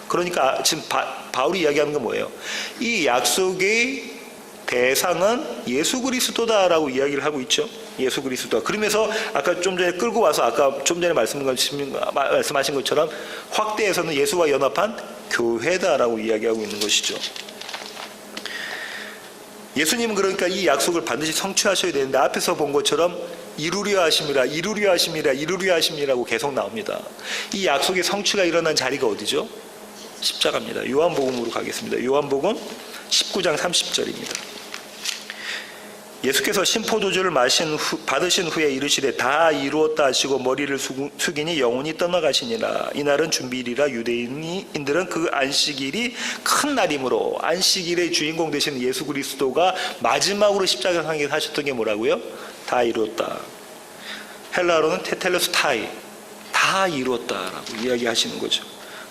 그러니까 지금 바울이 이야기하는 건 뭐예요? 이 약속의 대상은 예수 그리스도다라고 이야기를 하고 있죠. 예수 그리스도. 그러면서 아까 좀 전에 끌고 와서 아까 좀 전에 말씀하신 것처럼 확대해서는 예수와 연합한 교회다라고 이야기하고 있는 것이죠. 예수님은 그러니까 이 약속을 반드시 성취하셔야 되는데 앞에서 본 것처럼 이루려 하심이라고 계속 나옵니다. 이 약속의 성취가 일어난 자리가 어디죠? 십자가입니다. 요한복음으로 가겠습니다. 요한복음 19장 30절입니다. 예수께서 신포도주를 받으신 후에 이르시되 다 이루었다 하시고 머리를 숙이니 영혼이 떠나가시니라. 이날은 준비일이라 유대인들은 그 안식일이 큰 날이므로 안식일의 주인공 되신 예수 그리스도가 마지막으로 십자가상에 하셨던 게 뭐라고요? 다 이루었다. 헬라어로는 테텔레스타이, 다 이루었다라고 이야기하시는 거죠.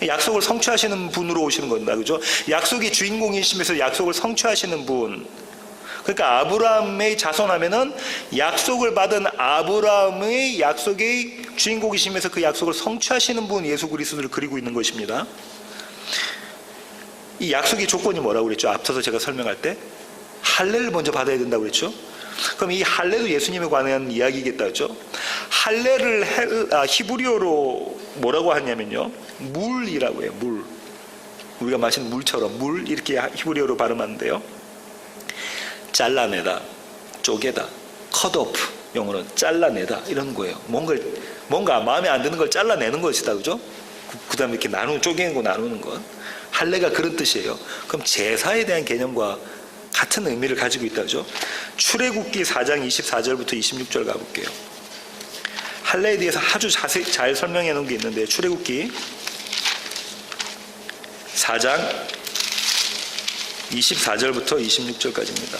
약속을 성취하시는 분으로 오시는 겁니다. 그죠? 약속의 주인공이시면서 약속을 성취하시는 분. 그러니까 아브라함의 자손하면은 약속을 받은 아브라함의 약속의 주인공이시면서 그 약속을 성취하시는 분 예수 그리스도를 그리고 있는 것입니다. 이 약속의 조건이 뭐라고 그랬죠? 앞서서 제가 설명할 때 할례를 먼저 받아야 된다고 그랬죠? 그럼 이 할례도 예수님에 관한 이야기겠다 그죠? 할례를 히브리어로 뭐라고 하냐면요, 물이라고 해요. 물. 우리가 마시는 물처럼 물, 이렇게 히브리어로 발음하는데요, 잘라내다, 쪼개다, cut off, 영어로는 잘라내다, 이런 거예요. 뭔가 마음에 안 드는 걸 잘라내는 것이다 그죠? 그 다음에 이렇게 쪼개는 거 나누는 것. 할례가 그런 뜻이에요. 그럼 제사에 대한 개념과 같은 의미를 가지고 있다 그죠? 출애굽기 4장 24절부터 26절 가볼게요. 할례에 대해서 아주 자세히 잘 설명해 놓은 게 있는데, 출애굽기 4장 24절부터 26절까지입니다.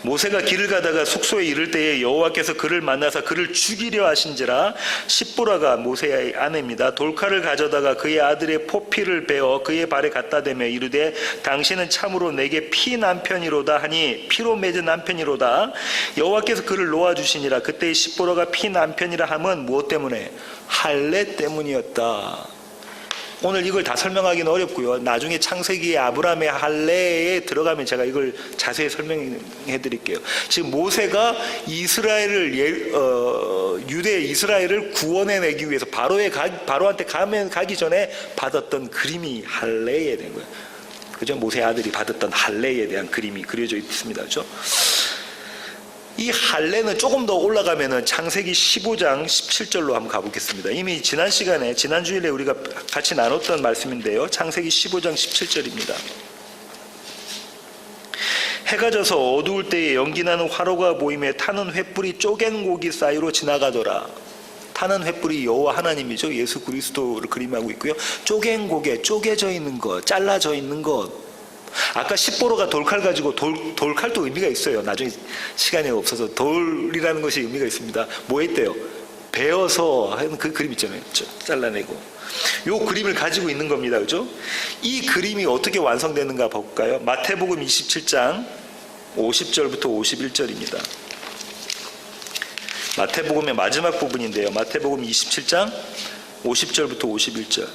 모세가 길을 가다가 숙소에 이를 때에 여호와께서 그를 만나사 그를 죽이려 하신지라, 십보라가 모세의 아내입니다. 돌칼을 가져다가 그의 아들의 포피를 베어 그의 발에 갖다 대며 이르되 당신은 참으로 내게 피 남편이로다 하니, 피로 맺은 남편이로다. 여호와께서 그를 놓아주시니라. 그때 십보라가 피 남편이라 함은 무엇 때문에? 할례 때문이었다. 오늘 이걸 다 설명하기는 어렵고요. 나중에 창세기의 아브라함의 할례에 들어가면 제가 이걸 자세히 설명해 드릴게요. 지금 모세가 유대 이스라엘을 구원해내기 위해서 바로한테 가기 전에 받았던 그림이 할례에 대한 거예요. 그죠? 모세의 아들이 받았던 할례에 대한 그림이 그려져 있습니다. 그죠? 이 할례는 조금 더 올라가면은 창세기 15장 17절로 한번 가보겠습니다. 이미 지난 주일에 우리가 같이 나눴던 말씀인데요. 창세기 15장 17절입니다. 해가 져서 어두울 때에 연기나는 화로가 보임에 타는 횃불이 쪼갠 고기 사이로 지나가더라. 타는 횃불이 여호와 하나님이죠. 예수 그리스도를 그림하고 있고요. 쪼갠 고개, 쪼개져 있는 것, 잘라져 있는 것. 아까 십보로가 돌칼 가지고, 돌칼도 의미가 있어요. 나중에 시간이 없어서 돌이라는 것이 의미가 있습니다. 뭐 했대요? 베어서 하는 그 그림 있잖아요. 잘라내고. 요 그림을 가지고 있는 겁니다. 그죠? 이 그림이 어떻게 완성되는가 볼까요? 마태복음 27장 50절부터 51절입니다. 마태복음의 마지막 부분인데요. 마태복음 27장 50절부터 51절.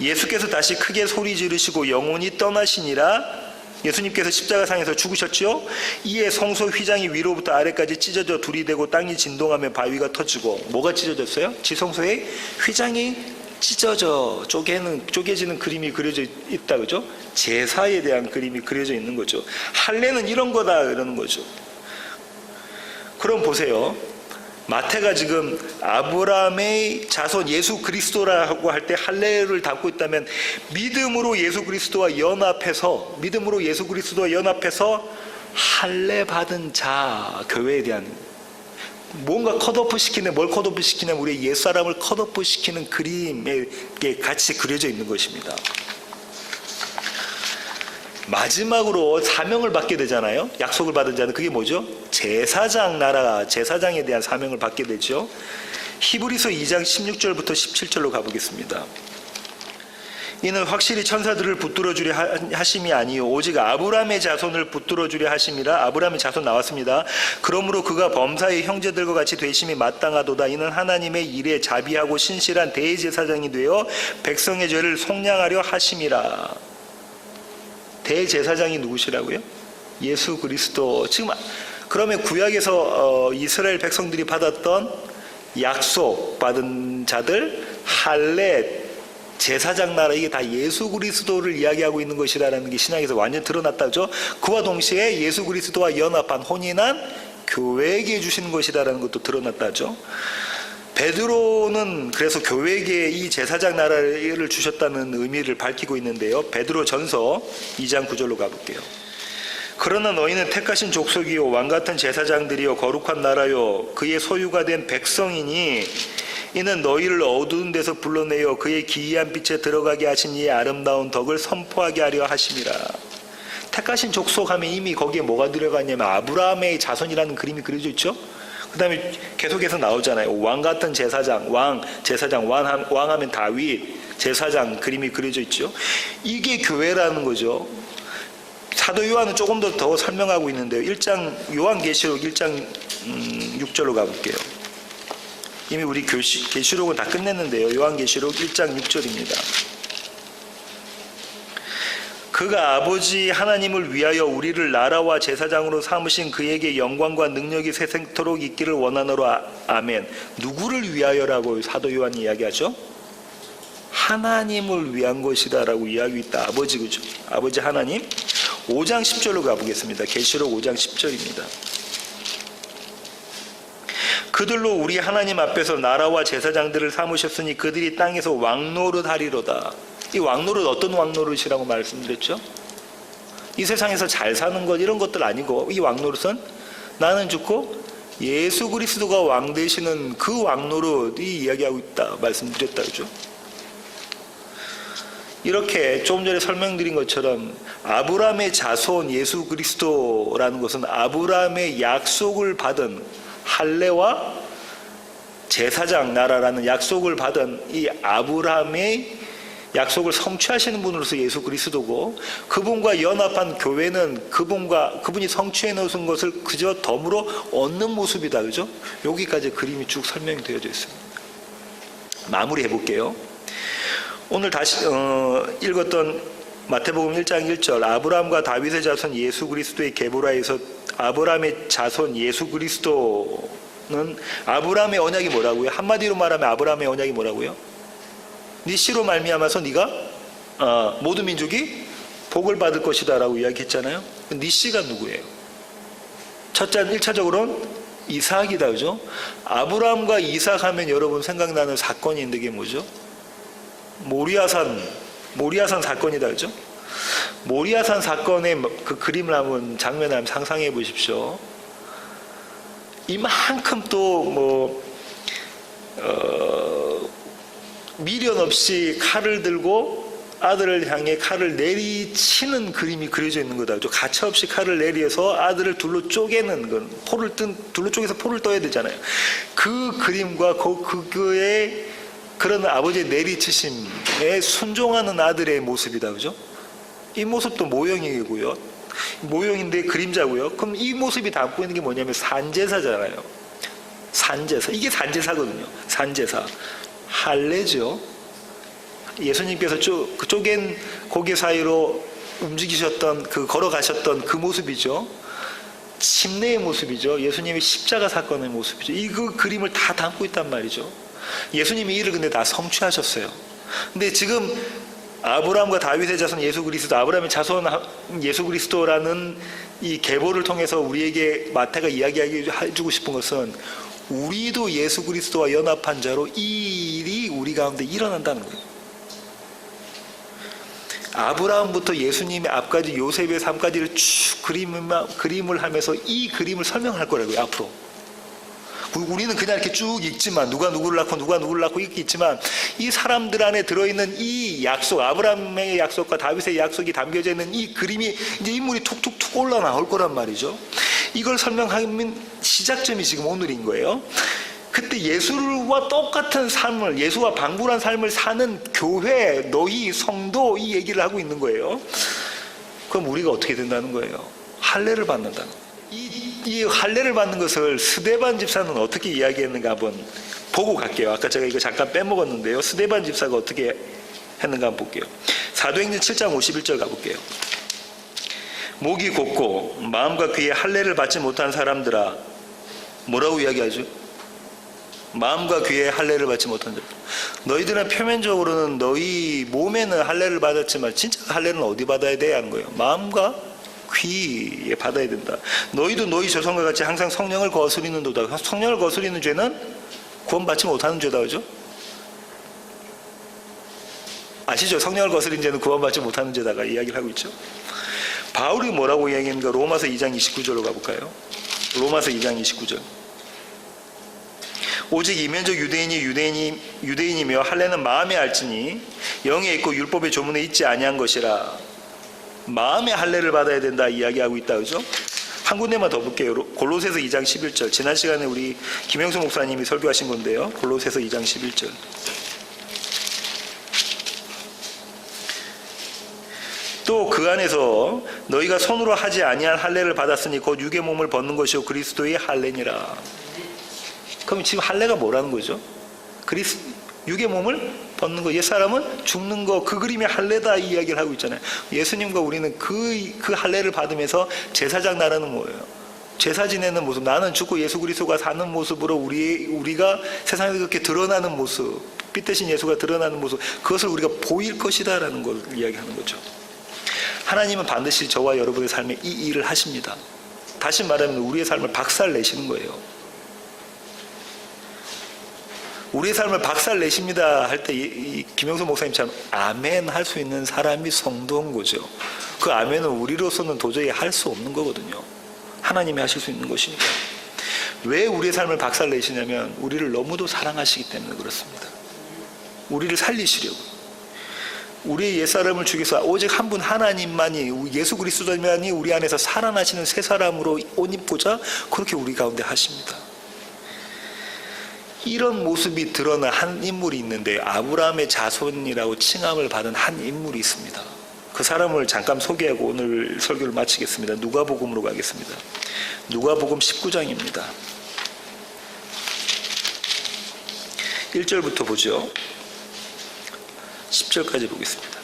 예수께서 다시 크게 소리 지르시고 영혼이 떠나시니라. 예수님께서 십자가상에서 죽으셨죠. 이에 성소 휘장이 위로부터 아래까지 찢어져 둘이 되고 땅이 진동하며 바위가 터지고. 뭐가 찢어졌어요? 지성소의 휘장이 찢어져 쪼개지는 그림이 그려져 있다 그죠? 제사에 대한 그림이 그려져 있는 거죠. 할례는 이런 거다 이러는 거죠. 그럼 보세요. 마태가 지금 아브라함의 자손 예수 그리스도라고 할 때 할례를 담고 있다면, 믿음으로 예수 그리스도와 연합해서 할례 받은 자, 교회에 대한 뭔가 컷오프 시키는, 뭘 컷오프 시키냐면 우리의 옛사람을 컷오프 시키는 그림에 같이 그려져 있는 것입니다. 마지막으로 사명을 받게 되잖아요. 약속을 받은 자는 그게 뭐죠? 제사장에 대한 사명을 받게 되죠. 히브리서 2장 16절부터 17절로 가보겠습니다. 이는 확실히 천사들을 붙들어 주려 하심이 아니요 오직 아브라함의 자손을 붙들어 주려 하심이라. 아브라함의 자손 나왔습니다. 그러므로 그가 범사의 형제들과 같이 되심이 마땅하도다. 이는 하나님의 일에 자비하고 신실한 대제사장이 되어 백성의 죄를 속량하려 하심이라. 대제사장이 누구시라고요? 예수 그리스도. 지금 그러면 구약에서 이스라엘 백성들이 받았던 약속 받은 자들, 할례, 제사장 나라, 이게 다 예수 그리스도를 이야기하고 있는 것이라는 게 신약에서 완전히 드러났다죠. 그와 동시에 예수 그리스도와 연합한 혼인한 교회에게 주시는 것이라는 것도 드러났다죠. 베드로는 그래서 교회에게 이 제사장 나라를 주셨다는 의미를 밝히고 있는데요. 베드로 전서 2장 9절로 가볼게요. 그러나 너희는 택하신 족속이요 왕같은 제사장들이요 거룩한 나라요 그의 소유가 된 백성이니, 이는 너희를 어두운 데서 불러내어 그의 기이한 빛에 들어가게 하신 이의 아름다운 덕을 선포하게 하려 하심이라. 택하신 족속 하면 이미 거기에 뭐가 들어가냐면 아브라함의 자손이라는 그림이 그려져 있죠. 그다음에 계속해서 나오잖아요. 왕 같은 제사장, 왕하면 다윗, 제사장 그림이 그려져 있죠. 이게 교회라는 거죠. 사도 요한은 조금 더 설명하고 있는데요. 요한계시록 1장 6절로 가볼게요. 이미 우리 계시록은 다 끝냈는데요. 요한계시록 1장 6절입니다. 그가 아버지 하나님을 위하여 우리를 나라와 제사장으로 삼으신 그에게 영광과 능력이 세생토록 있기를 원하노라. 아멘. 누구를 위하여라고 사도 요한이 이야기하죠? 하나님을 위한 것이다라고 이야기하고 있다. 아버지, 그죠? 아버지 하나님. 5장 10절로 가보겠습니다. 계시록 5장 10절입니다. 그들로 우리 하나님 앞에서 나라와 제사장들을 삼으셨으니 그들이 땅에서 왕노릇 하리로다. 이 왕노릇 어떤 왕노릇이라고 말씀드렸죠? 이 세상에서 잘 사는 것 이런 것들 아니고 이 왕노릇은 나는 죽고 예수 그리스도가 왕 되시는 그 왕노릇이 이야기하고 있다 말씀드렸다. 그죠? 이렇게 조금 전에 설명드린 것처럼 아브라함의 자손 예수 그리스도라는 것은 아브라함의 약속을 받은 할례와 제사장 나라라는 약속을 받은 이 아브라함의 약속을 성취하시는 분으로서 예수 그리스도고, 그분과 연합한 교회는 그분이 성취해 놓으신 것을 그저 덤으로 얻는 모습이다. 그죠? 여기까지 그림이 쭉 설명이 되어져 있습니다. 마무리해 볼게요. 오늘 다시 읽었던 마태복음 1장 1절 아브라함과 다윗의 자손 예수 그리스도의 계보라에서 아브라함의 자손 예수 그리스도는 아브라함의 언약이 뭐라고요? 한마디로 말하면 아브라함의 언약이 뭐라고요? 네 씨로 말미암아서 네가 모든 민족이 복을 받을 것이다 라고 이야기했잖아요. 네 씨가 누구예요? 1차적으로는 이삭이다. 그죠? 아브라함과 이삭 하면 여러분 생각나는 사건이 있는데 그게 뭐죠? 모리아산 사건이다. 그죠? 모리아산 사건의 그 그림을 한번 장면을 한번 상상해 보십시오. 이만큼 또 미련 없이 칼을 들고 아들을 향해 칼을 내리치는 그림이 그려져 있는 거다. 가차 없이 칼을 내리해서 아들을 둘로 쪼개는 건 둘로 쪼개서 포를 떠야 되잖아요. 그 그림과 그의 그런 아버지의 내리치심에 순종하는 아들의 모습이다. 그죠? 이 모습도 모형이고요. 모형인데 그림자고요. 그럼 이 모습이 담고 있는 게 뭐냐면 산제사잖아요. 산제사. 이게 산제사거든요. 산제사. 할례죠. 예수님께서 그 쪼갠 고개 사이로 움직이셨던 걸어가셨던 그 모습이죠. 침례의 모습이죠. 예수님의 십자가 사건의 모습이죠. 그 그림을 다 담고 있단 말이죠. 예수님이 이를 근데 다 성취하셨어요. 근데 지금 아브라함과 다윗의 자손 예수 그리스도, 아브라함의 자손 예수 그리스도라는 이 계보를 통해서 우리에게 마태가 이야기해주고 싶은 것은 우리도 예수 그리스도와 연합한 자로 이 일이 우리 가운데 일어난다는 거예요. 아브라함부터 예수님의 앞까지 요셉의 삶까지를 쭉 그림을 하면서 이 그림을 설명할 거라고요. 앞으로 우리는 그냥 이렇게 쭉 읽지만 누가 누구를 낳고 이렇게 있지만 이 사람들 안에 들어있는 이 약속, 아브라함의 약속과 다윗의 약속이 담겨져 있는 이 그림이 이제 인물이 툭툭툭 올라나올 거란 말이죠. 이걸 설명하면 시작점이 지금 오늘인 거예요. 그때 예수와 똑같은 삶을, 예수와 방불한 삶을 사는 교회, 너희 성도, 이 얘기를 하고 있는 거예요. 그럼 우리가 어떻게 된다는 거예요? 할례를 받는다는 거예요. 이 할례를 받는 것을 스데반 집사는 어떻게 이야기했는가 한번 보고 갈게요. 아까 제가 이거 잠깐 빼먹었는데요. 스데반 집사가 어떻게 했는가 한번 볼게요. 사도행전 7장 51절 가볼게요. 목이 곧고 마음과 귀에 할례를 받지 못한 사람들아, 뭐라고 이야기하죠? 마음과 귀에 할례를 받지 못한 자들. 너희들은 표면적으로는 너희 몸에는 할례를 받았지만 진짜 할례는 어디 받아야 돼? 하는 거예요. 마음과 귀에 받아야 된다. 너희도 너희 조상과 같이 항상 성령을 거스리는도다. 성령을 거스리는 죄는 구원받지 못하는 죄다. 그죠? 아시죠? 성령을 거스린 죄는 구원받지 못하는 죄다가 이야기를 하고 있죠. 바울이 뭐라고 이야기했는가? 로마서 2장 29절로 가볼까요? 로마서 2장 29절. 오직 이면적 유대인이며 할례는 마음에 알지니 영에 있고 율법의 조문에 있지 아니한 것이라. 마음의 할례를 받아야 된다 이야기하고 있다. 그죠? 한 군데만 더 볼게요. 골로새서 2장 11절. 지난 시간에 우리 김영수 목사님이 설교하신 건데요. 골로새서 2장 11절. 또 그 안에서 너희가 손으로 하지 아니한 할례를 받았으니 곧 육의 몸을 벗는 것이요 그리스도의 할례니라. 그럼 지금 할례가 뭐라는 거죠? 육의 몸을 벗는 거. 옛사람은 죽는 거, 그 그림이 할례다 이 이야기를 하고 있잖아요. 예수님과 우리는 그 할례를 받으면서 제사장 나라는 뭐예요? 제사 지내는 모습, 나는 죽고 예수 그리스도가 사는 모습으로 우리가 세상에 그렇게 드러나는 모습, 빛 대신 예수가 드러나는 모습, 그것을 우리가 보일 것이다 라는 걸 이야기하는 거죠. 하나님은 반드시 저와 여러분의 삶에 이 일을 하십니다. 다시 말하면 우리의 삶을 박살내시는 거예요. 우리의 삶을 박살내십니다 할 때 김영수 목사님처럼 아멘 할 수 있는 사람이 성도인 거죠. 그 아멘은 우리로서는 도저히 할 수 없는 거거든요. 하나님이 하실 수 있는 것이니까. 왜 우리의 삶을 박살내시냐면 우리를 너무도 사랑하시기 때문에 그렇습니다. 우리를 살리시려고. 우리의 옛사람을 죽여서 오직 한 분 하나님만이, 예수 그리스도만이 우리 안에서 살아나시는 새 사람으로 옷 입고자 그렇게 우리 가운데 하십니다. 이런 모습이 드러난 한 인물이 있는데 아브라함의 자손이라고 칭함을 받은 한 인물이 있습니다. 그 사람을 잠깐 소개하고 오늘 설교를 마치겠습니다. 누가복음으로 가겠습니다. 누가복음 19장입니다. 1절부터 보죠. 10절까지 보겠습니다.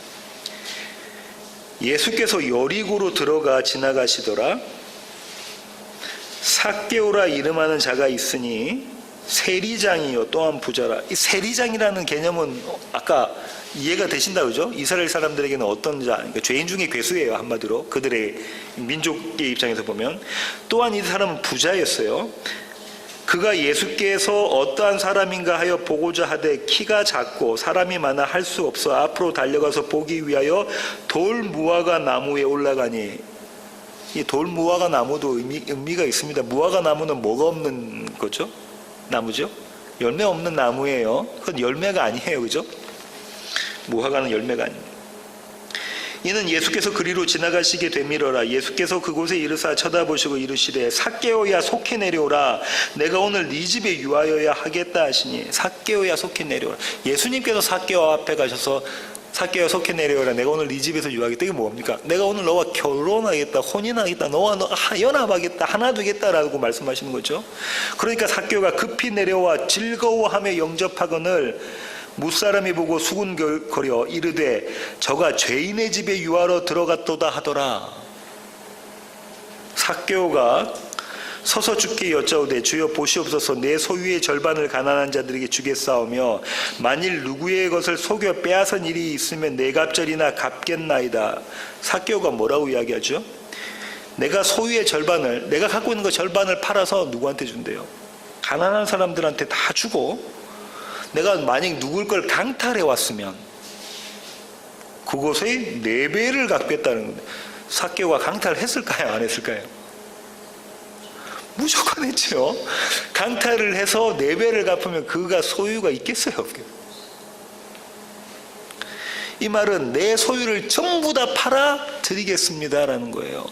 예수께서 여리고로 들어가 지나가시더라. 삭개오라 이름하는 자가 있으니 세리장이요 또한 부자라. 이 세리장이라는 개념은 아까 이해가 되신다 그죠? 이스라엘 사람들에게는 어떤 자, 그러니까 죄인 중에 괴수예요 한마디로. 그들의 민족의 입장에서 보면. 또한 이 사람은 부자였어요. 그가 예수께서 어떠한 사람인가 하여 보고자 하되 키가 작고 사람이 많아 할 수 없어 앞으로 달려가서 보기 위하여 돌 무화과 나무에 올라가니, 이 돌 무화과 나무도 의미가 있습니다. 무화과 나무는 뭐가 없는 거죠? 나무죠? 열매 없는 나무예요. 그건 열매가 아니에요. 그죠? 무화과는 열매가 아닙니다. 이는 예수께서 그리로 지나가시게 되밀어라. 예수께서 그곳에 이르사 쳐다보시고 이르시되 삭개오야 속히 내려오라. 내가 오늘 네 집에 유하여야 하겠다 하시니. 삭개오야 속히 내려오라. 예수님께서 삭개오 앞에 가셔서 삭개오야 속히 내려오라. 내가 오늘 네 집에서 유하겠다. 이게 뭡니까? 내가 오늘 너와 결혼하겠다. 혼인하겠다. 너와 연합하겠다. 하나 되겠다라고 말씀하시는 거죠. 그러니까 삭개오가 급히 내려와 즐거워하며 영접하거늘 무사람이 보고 수군거려 이르되 저가 죄인의 집에 유하러 들어갔도다 하더라. 삭개오가 서서 주께 여짜오되 주여 보시옵소서 내 소유의 절반을 가난한 자들에게 주겠사오며 만일 누구의 것을 속여 빼앗은 일이 있으면 내 갑절이나 갚겠나이다. 삭개오가 뭐라고 이야기하죠? 내가 소유의 절반을, 내가 갖고 있는 거 절반을 팔아서 누구한테 준대요? 가난한 사람들한테 다 주고, 내가 만약 누굴 걸 강탈해 왔으면 그곳의 4배를 갚겠다는 건데, 삭개오가 강탈했을까요? 안 했을까요? 무조건 했죠. 강탈을 해서 4배를 갚으면 그가 소유가 있겠어요? 없겠어요? 이 말은 내 소유를 전부 다 팔아 드리겠습니다라는 거예요.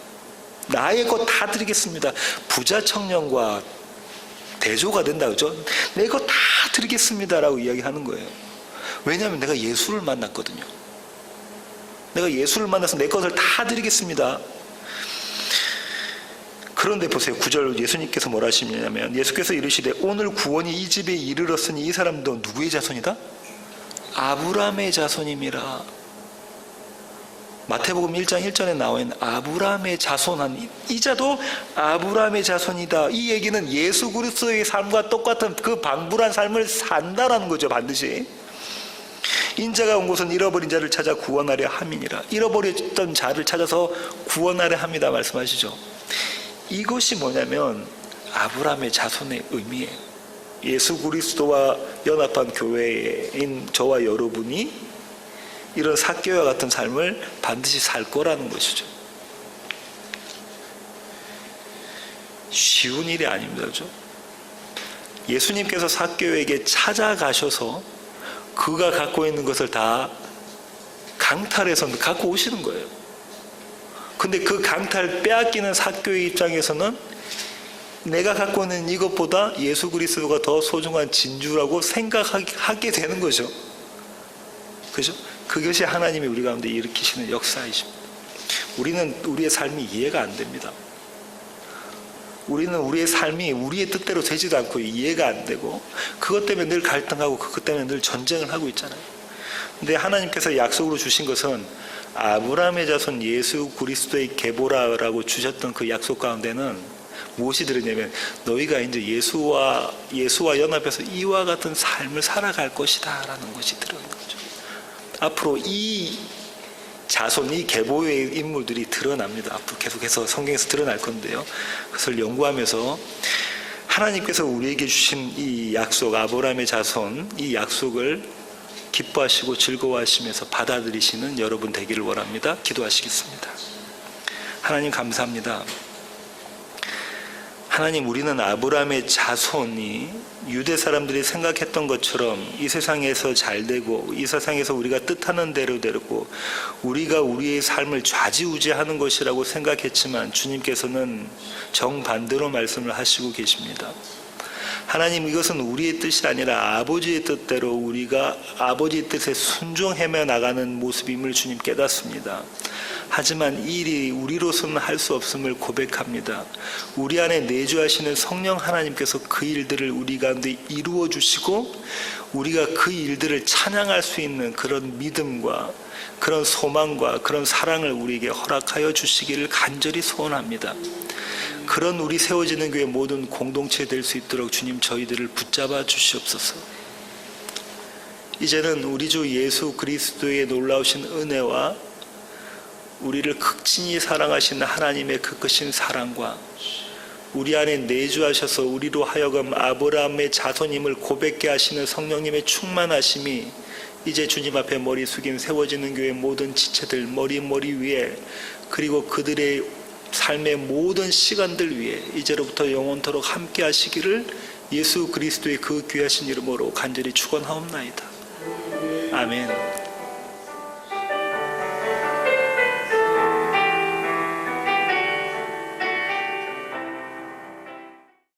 나의 것 다 드리겠습니다. 부자 청년과 대조가 된다 그죠? 내 거 다 드리겠습니다라고 이야기하는 거예요. 왜냐하면 내가 예수를 만났거든요. 내가 예수를 만나서 내 것을 다 드리겠습니다. 그런데 보세요. 9절 예수님께서 뭐라 하시냐면 예수께서 이르시되 오늘 구원이 이 집에 이르렀으니 이 사람도 누구의 자손이다? 아브라함의 자손임이라. 마태복음 1장 1절에 나와 있는 아브라함의 자손한 이자도 아브라함의 자손이다. 이 얘기는 예수 그리스도의 삶과 똑같은 그 방불한 삶을 산다라는 거죠. 반드시. 인자가 온 곳은 잃어버린 자를 찾아 구원하려 함이니라. 잃어버렸던 자를 찾아서 구원하려 합니다 말씀하시죠. 이것이 뭐냐면 아브라함의 자손의 의미예요. 예수 그리스도와 연합한 교회인 저와 여러분이 이런 삭개오와 같은 삶을 반드시 살 거라는 것이죠. 쉬운 일이 아닙니다. 그렇죠? 예수님께서 삭개오에게 찾아가셔서 그가 갖고 있는 것을 다 강탈해서 갖고 오시는 거예요. 근데 그 강탈 빼앗기는 삭개의 입장에서는 내가 갖고 있는 이것보다 예수 그리스도가 더 소중한 진주라고 생각하게 되는 거죠. 그죠? 그것이 하나님이 우리 가운데 일으키시는 역사이십니다. 우리는 우리의 삶이 이해가 안 됩니다. 우리는 우리의 삶이 우리의 뜻대로 되지도 않고 이해가 안 되고 그것 때문에 늘 갈등하고 그것 때문에 늘 전쟁을 하고 있잖아요. 근데 하나님께서 약속으로 주신 것은 아브라함의 자손 예수 그리스도의 계보라라고 주셨던 그 약속 가운데는 무엇이 들었냐면 너희가 이제 예수와 연합해서 이와 같은 삶을 살아갈 것이다 라는 것이 들어있는 거죠. 앞으로 이 자손, 이 계보의 인물들이 드러납니다. 앞으로 계속해서 성경에서 드러날 건데요. 그것을 연구하면서 하나님께서 우리에게 주신 이 약속, 아브라함의 자손, 이 약속을 기뻐하시고 즐거워하시면서 받아들이시는 여러분 되기를 원합니다. 기도하시겠습니다. 하나님 감사합니다. 하나님, 우리는 아브라함의 자손이 유대 사람들이 생각했던 것처럼 이 세상에서 잘 되고 이 세상에서 우리가 뜻하는 대로 되고 우리가 우리의 삶을 좌지우지하는 것이라고 생각했지만 주님께서는 정반대로 말씀을 하시고 계십니다. 하나님, 이것은 우리의 뜻이 아니라 아버지의 뜻대로 우리가 아버지의 뜻에 순종하며 나가는 모습임을 주님 깨닫습니다. 하지만 이 일이 우리로서는 할 수 없음을 고백합니다. 우리 안에 내주하시는 성령 하나님께서 그 일들을 우리 가운데 이루어 주시고 우리가 그 일들을 찬양할 수 있는 그런 믿음과 그런 소망과 그런 사랑을 우리에게 허락하여 주시기를 간절히 소원합니다. 그런 우리 세워지는 교회 모든 공동체 될 수 있도록 주님 저희들을 붙잡아 주시옵소서. 이제는 우리 주 예수 그리스도의 놀라우신 은혜와 우리를 극진히 사랑하시는 하나님의 그 크신 사랑과 우리 안에 내주하셔서 우리로 하여금 아브라함의 자손임을 고백케 하시는 성령님의 충만하심이 이제 주님 앞에 머리 숙인 세워지는 교회 모든 지체들 머리 위에 그리고 그들의 삶의 모든 시간들 위에 이제로부터 영원토록 함께 하시기를 예수 그리스도의 그 귀하신 이름으로 간절히 축원하옵나이다. 아멘.